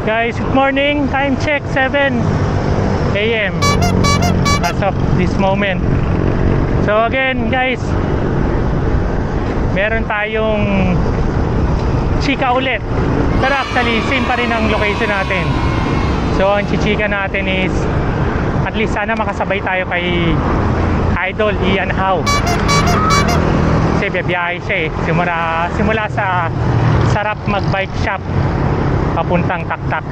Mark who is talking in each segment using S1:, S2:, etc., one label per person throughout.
S1: Guys, good morning. Time check 7 a.m. as of this moment. So again guys, meron tayong chika ulit. Pero actually same pa rin ang location natin. So ang chichika natin is at least sana makasabay tayo kay Idol Ian Howe. Kasi biyahe siya eh. Simula sa sarap mag-bike shop papuntang Taktak.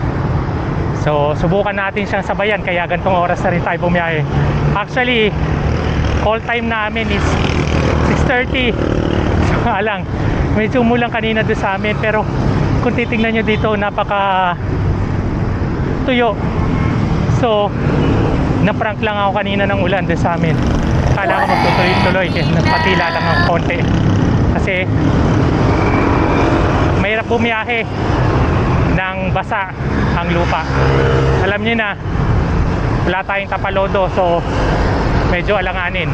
S1: So subukan natin siyang sabayan, kaya gantong oras na rin tayo bumiyahe. Actually call time namin is 6:30. So lang, medyo umulan kanina doon sa amin, pero kung titingnan nyo dito napaka tuyo. So naprank lang ako kanina ng ulan doon sa amin. Kala ko magtutuloy-tuloy, nagpatila lang ako konti kasi mahirap bumiyahe ng basa ang lupa. Alam niyo na, wala tayong tapalodo, so medyo alanganin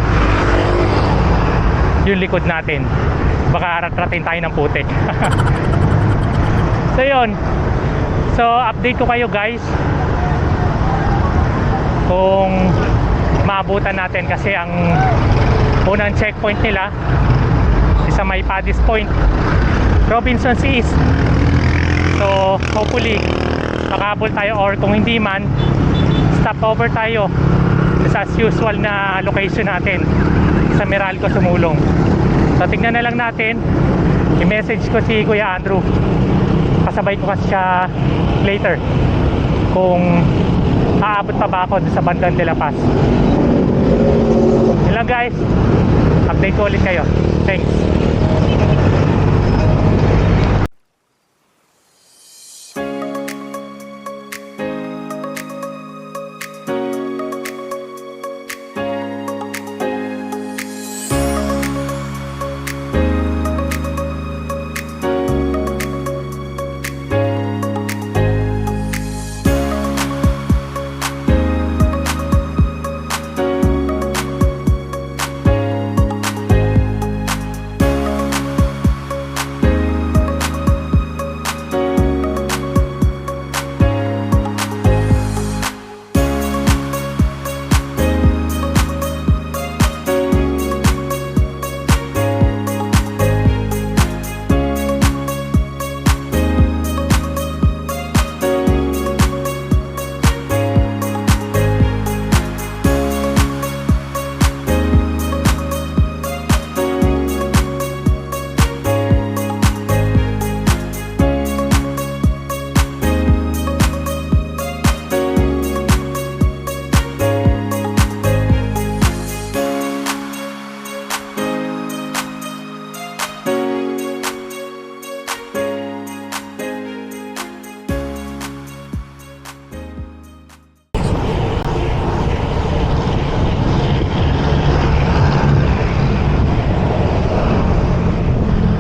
S1: yung likod natin, baka ratratin tayo ng putik. So yun, so update ko kayo guys kung maabutan natin, kasi ang unang checkpoint nila isa may Paddy's Point, Robinsons East. So hopefully makahabol tayo, or kung hindi man, stop over tayo sa as usual na location natin sa Meralco, Sumulong. So tignan na lang natin, i-message ko si Kuya Andrew, kasabay ko kasi siya later kung aabot pa ba ako sa bandang De La Paz. Yun lang guys, update ko ulit kayo. Thanks.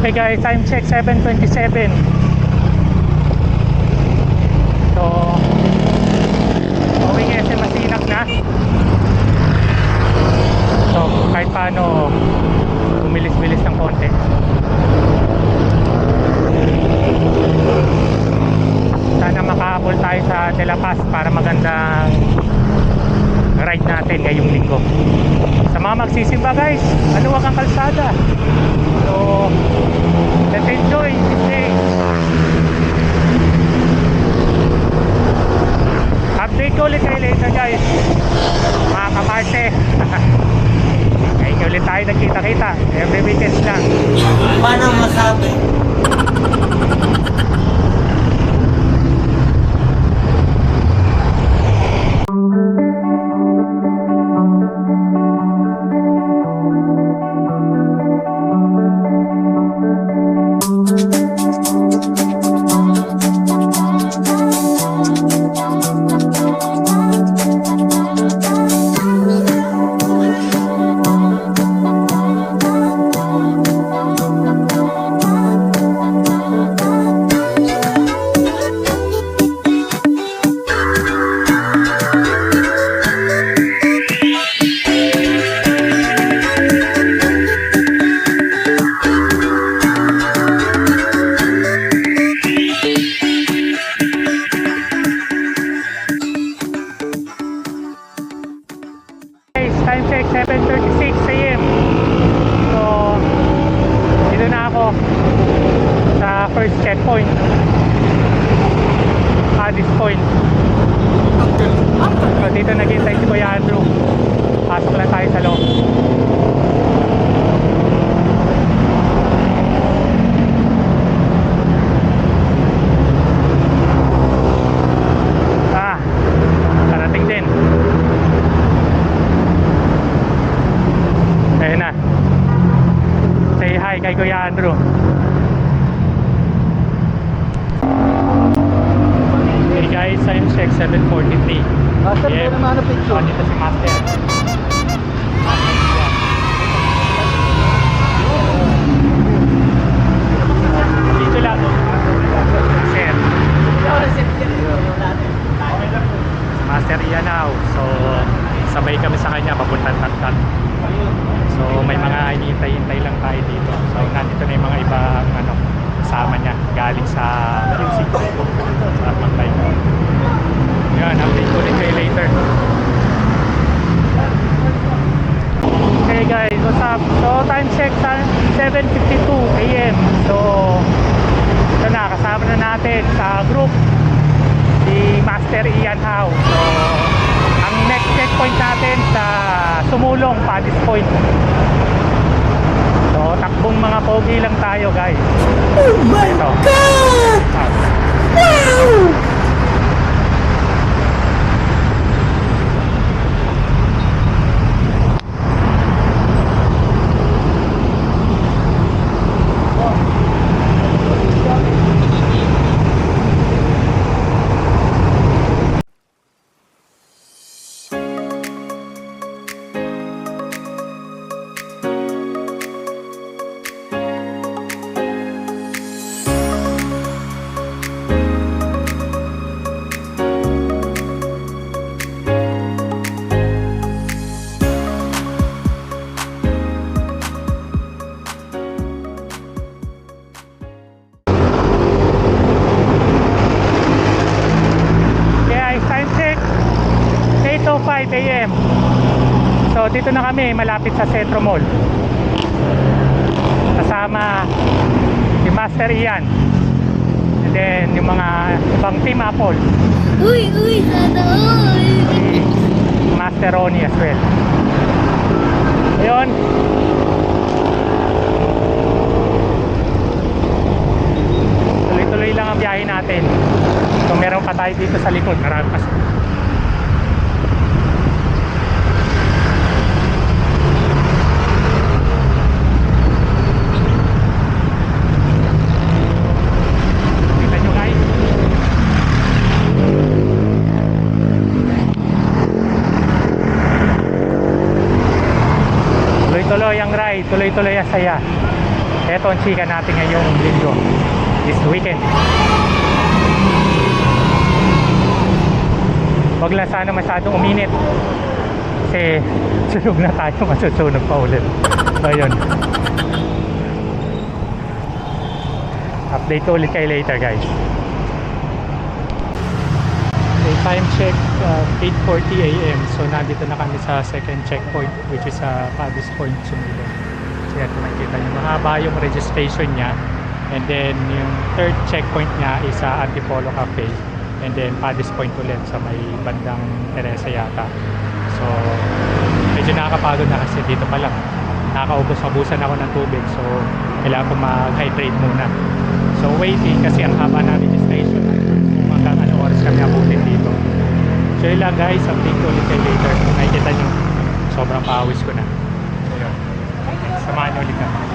S1: Okay guys, time check 7:27. So going SM Masinag na. So kahit paano bumilis-bilis ng konti. Sana makahabol tayo sa De La Paz para magandang ride natin ngayong linggo. Sa mga magsisimba guys, maluwag ang kalsada. So let's enjoy this day. Update ko ulit kayo later guys, mga kamarte. Ngayon ulit tayo nagkita-kita, every weekend lang.
S2: Paano masabi?
S1: time check 7:36 AM. So dito na ako sa first checkpoint, Addis Point. So dito naghintay si Kuya Andrew. Pasok lang tayo sa loob. Parating din. Ayun na. Say hi kay Kuya Andrew. Hey guys, time check 7:43.
S3: Master,
S1: Yeah.
S3: pwede naman picture.
S1: Oh, dito si Master. Dito lang. Sir. Master Ianaw. So, sabay kami sa kanya papuntang Taktak. So, may mga hinihintay-hintay lang tayo dito. So, nandito na yung mga ibang kasama niya galing sa QC. Sarap ng tayo. Yan, update ko ulit kayo later. Okay guys, what's up? So, time check 7:52 AM. So, ito na, kasama na natin sa group si Master Ian Howe. So, ang next checkpoint natin sa Sumulong, Addis Point. So, takbong mga pogi lang tayo guys.
S2: Oh my
S1: God!
S2: Wow!
S1: Time check 8:05 AM. So dito na kami malapit sa Centro Mall. Kasama si Master Ian. And then yung mga ibang Team Apple,
S2: Uy, sana all!
S1: si Master Ronnie as well. Ayun. Tuloy-tuloy lang ang biyahe natin. So meron pa tayo dito sa likod, marami pa. Kita nyo guys. Tuloy-tuloy ang ride, tuloy-tuloy ang saya. Ito ang chika natin ngayong linggo, this weekend. Wag lang sana masyadong uminit kasi sunog na tayo, masusunog pa ulit. So yun, update ulit kayo later guys. Okay, time check 8:40 AM. So nandito na kami sa second checkpoint, which is Addis Point, Sumulong. So yan, kung makikita nyo, mahaba yung registration niya. And then yung third checkpoint niya is sa Antipolo Cafe. And then Addis Point ulit sa may bandang Teresa yata. So medyo nakakapagod na kasi dito pa lang nakakaubos-abusan ako ng tubig, so kailangan ko mag-hydrate muna. So waiting kasi ang haba ng registration, kung hanggang ano oras kami abutin dito. So yun lang guys, update ko ulit kayo later. Kung nakikita nyo, sobrang pawis ko na. So yun, samahan nyo ulit kami.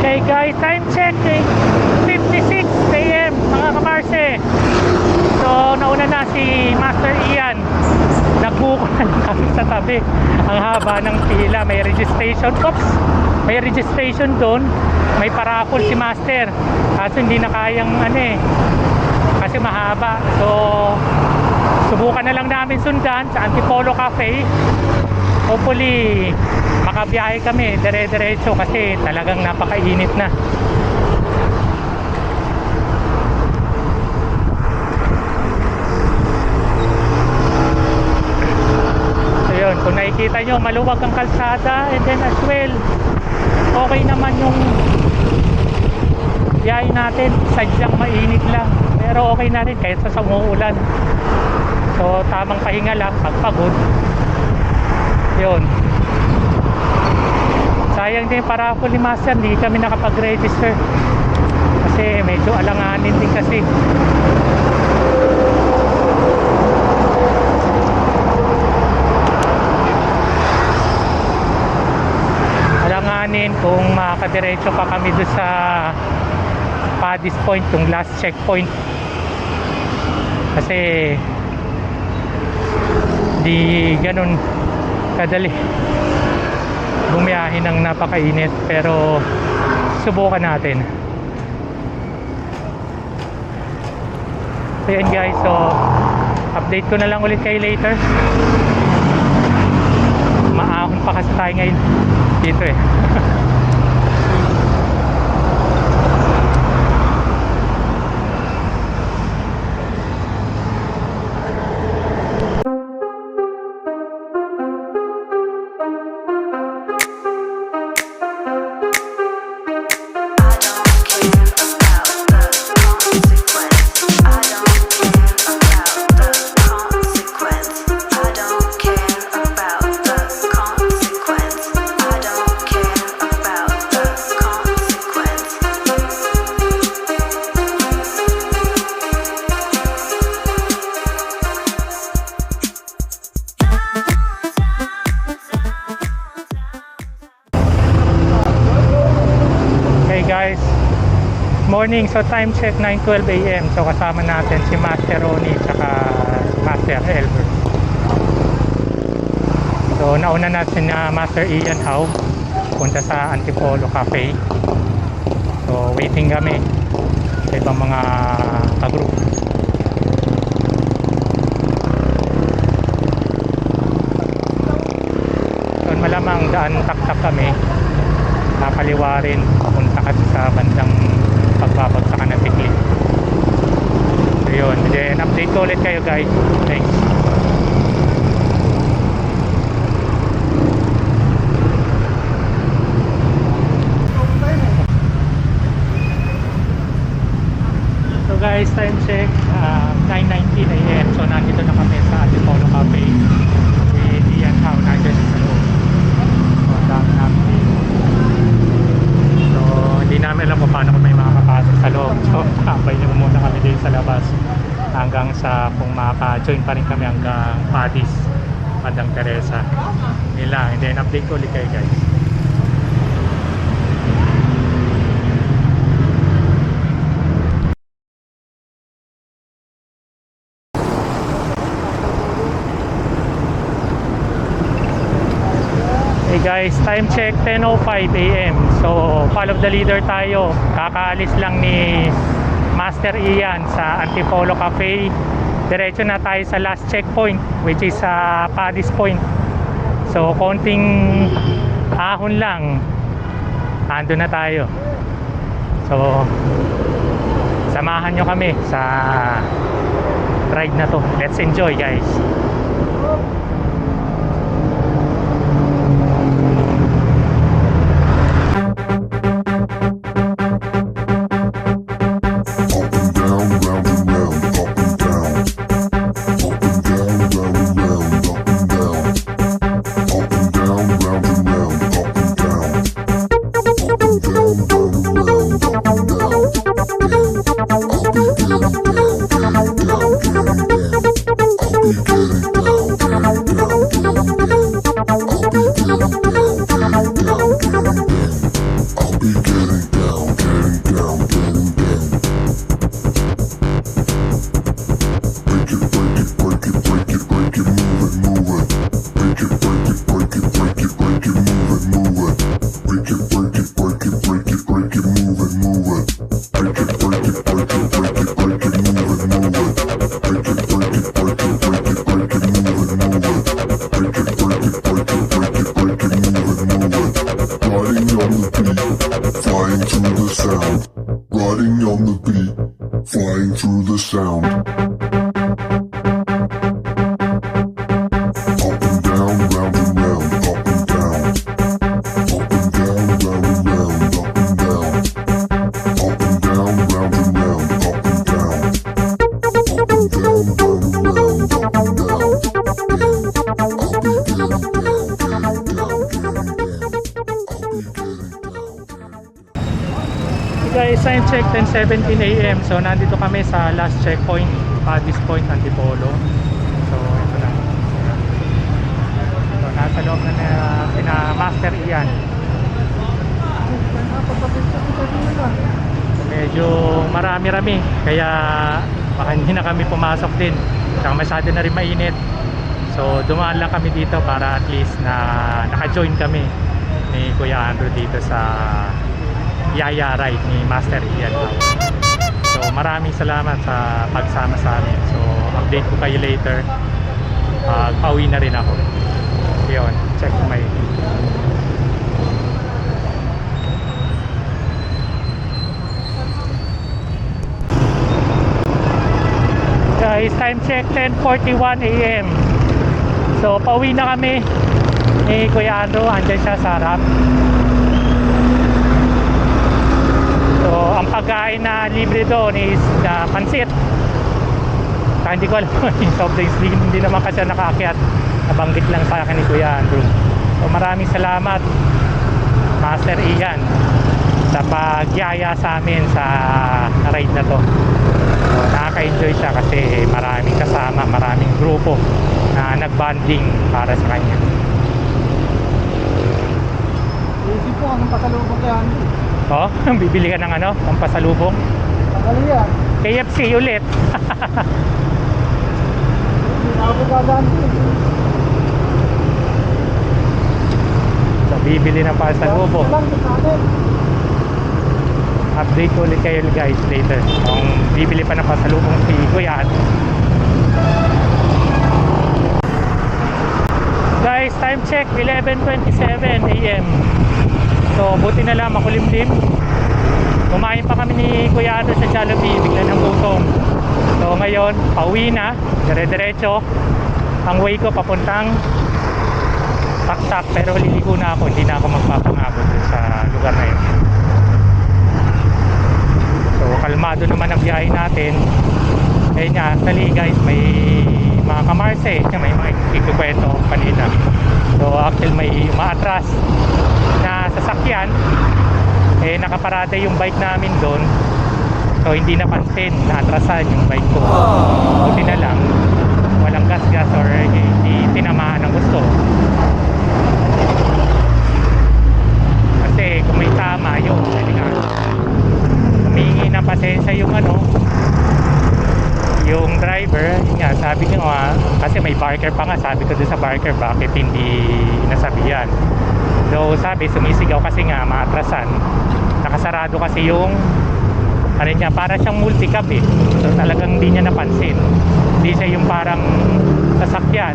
S1: Okay guys, time check 56 AM mga kamarse. So nauna na si Master Ian. Nagbuko na lang kami sa tabi. Ang haba ng pila, may registration. Oops! May registration doon. May paraffol si Master. Kaso hindi na kayang kasi mahaba. So subukan na lang namin sundan sa Antipolo Cafe. Hopefully makabiyahe kami dire-diretso kasi talagang napakainit na. Kita nyo, maluwag ang kalsada, and then as well, okay naman yung biyahe natin. Sadyang mainit lang, pero okay na rin kahit sa umuulan. So tamang pahinga lang pag pagod. Yun. Sayang din para ako ni Master, hindi kami nakapag-register kasi medyo alanganin din kasi. Alanganin kung makadiretso pa kami doon sa Paddy's Point, yung last checkpoint, kasi di ganun kadali bumiyahe ng napakainit, pero subukan natin. So yun guys, so update ko na lang ulit kayo later. Maahon pa kasi tayo ngayon dito eh. Guys, morning, so time check 9:12 AM. So kasama natin si Master Ronnie tsaka si Master Elbert. So nauna natin na Master Ian Howe punta sa Antipolo Cafe. So waiting kami sa ibang mga kagroup. So malamang daan taktak kami, nakaliwa rin papunta kasi sa bandang pagbabagsakan ng Tikli. So yun, then update ko ulit kayo guys. Thanks. So guys, time check 9:19 AM. So nandito na kami sa Antipolo Cafe with Ian Howe, nandiyan sa loob. So dami namin dito. Hindi namin alam kung paano kung may makakapasok sa loob. So tambay nyo muna kami dito sa labas hanggang sa kung makaka-join pa rin kami hanggang Paddy's, Madang Teresa nila. And then update ko ulit kayo guys. Hey guys, time check 10:05 AM. So follow the leader tayo. Kakaalis lang ni Master Ian sa Antipolo Cafe. Diretso na tayo sa last checkpoint, which is sa Paddy's Point. So konting ahon lang, ando na tayo. So samahan nyo kami sa ride na to. Let's enjoy guys.
S3: flying through the sound. Up and down, round and round.
S1: time check 10:17 AM. So nandito kami sa last checkpoint, Paddy's Point, Antipolo. So ito na. So nasa loob na sina Master Ian. So, medyo marami-rami, kaya baka hindi na kami pumasok din. Saka masyado na rin mainit. So dumaan lang kami dito para at least na naka-join kami ni Kuya Andrew dito sa Yaya Ride ni Master Ian. So maraming salamat sa pagsama sa amin. So update ko kayo later. Pauwi na rin ako. Yun, check my guys, time check 10:41 AM. So pauwi na kami ni Kuya Andrew. Andyan siya sa harap. So ang pagkain na libre doon is pansit. Kaya hindi ko alam yung soft drinks, hindi naman kasi nakaakyat. Nabanggit lang sa akin ni Kuya Andrew. So maraming salamat Master Ian sa pagyaya sa amin sa ride na to. So, nakaka-enjoy siya kasi maraming kasama, maraming grupo na nag-bonding para sa kanya.
S4: Easy po, anong pasalubong kaya ano?
S1: Oh, bibili ka ng ano, ang pasalubong?
S4: Ano yan?
S1: KFC ulit.
S4: Hindi na ako dadaan din.
S1: So, bibili ng pasalubong.
S4: Lang sa akin.
S1: Update ko ulit kayo guys later kung bibili pa ng pasalubong si Kuya. Guys, time check 11:27 AM. So buti na lang makulimlim. Kumain pa kami ni Kuya Andrew sa Jollibee, bigla ng gutom. So ngayon pauwi na, dire-diretso ang way ko papuntang Taktak, pero liligo na ako, hindi na ako magpapangabot sa lugar na yun. So kalmado naman ang biyahe natin. Ayun nga, actually guys, may mga kamarse, may mga ikikwento kanina. So actually may umaatras na sasakyan, eh nakaparada yung bike namin doon. So hindi napansin, naatrasan yung bike ko. Buti na lang walang gas-gas or hindi tinamaan ng gusto. Kasi kung may tama yun, humingi ng pasensya yung yung driver. Yun nga, sabi niya kasi may barker pa nga, sabi ko doon sa barker bakit hindi nasabihan. So sabi sumisigaw kasi nga maatrasan, nakasarado kasi yung niya, para siyang multicab eh. So talagang hindi niya napansin, hindi siya yung parang sasakyan,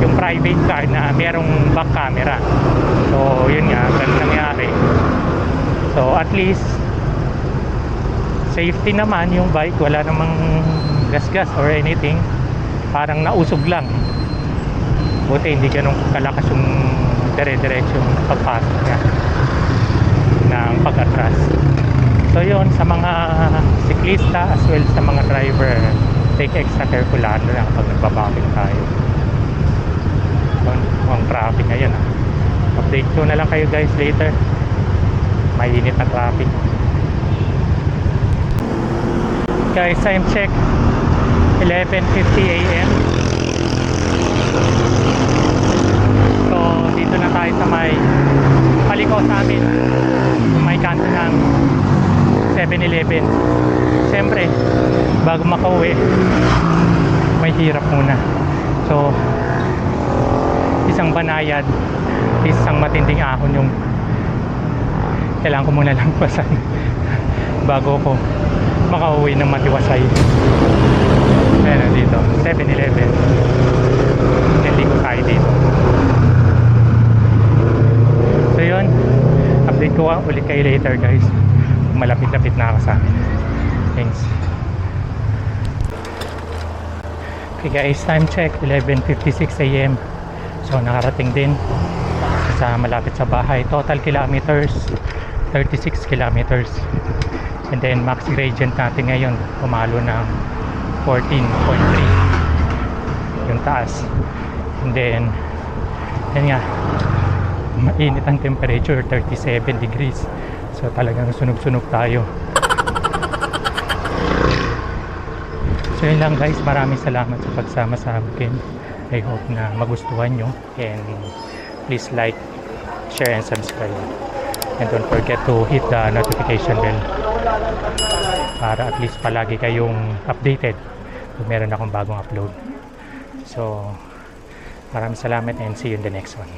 S1: yung private car na merong back camera. So yun nga, ganun nangyari. So at least safety naman yung bike, wala namang gas-gas or anything, parang nausog lang. Buti hindi ganun kalakas yung dire-diretso yung pagpasok niya ng pag-atras. So yun, sa mga siklista as well sa mga driver, take extra careful lalo na kapag nagbabaking tayo. Ang traffic ngayon update ko na lang kayo guys later. Mainit na traffic guys. Time check 11:50 AM. So dito na tayo sa may paliko sa amin, may kanto ng 7-Eleven. Siyempre bago makauwi may hirap muna. So isang banayad, isang matinding ahon yung kailangan ko muna lang pasan bago ko makauwi ng matiwasay. Ayan dito 7-Eleven, hindi ko tayo dito. So yun, update ko ulit kayo later guys, malapit-lapit na ako sa amin. Thanks. Okay guys, time check 11:56 AM. So nakarating din sa malapit sa bahay. Total kilometers 36 kilometers. And then max gradient natin ngayon pumalo ng 14.3 yung taas. And then yan nga, mainit ang temperature, 37 degrees. So talagang sunog-sunog tayo. So yun lang guys, maraming salamat sa pagsama sa akin. I hope na magustuhan nyo, and please like, share and subscribe, and don't forget to hit the notification bell para at least palagi kayong updated kung meron akong bagong upload. So maraming salamat and see you in the next one.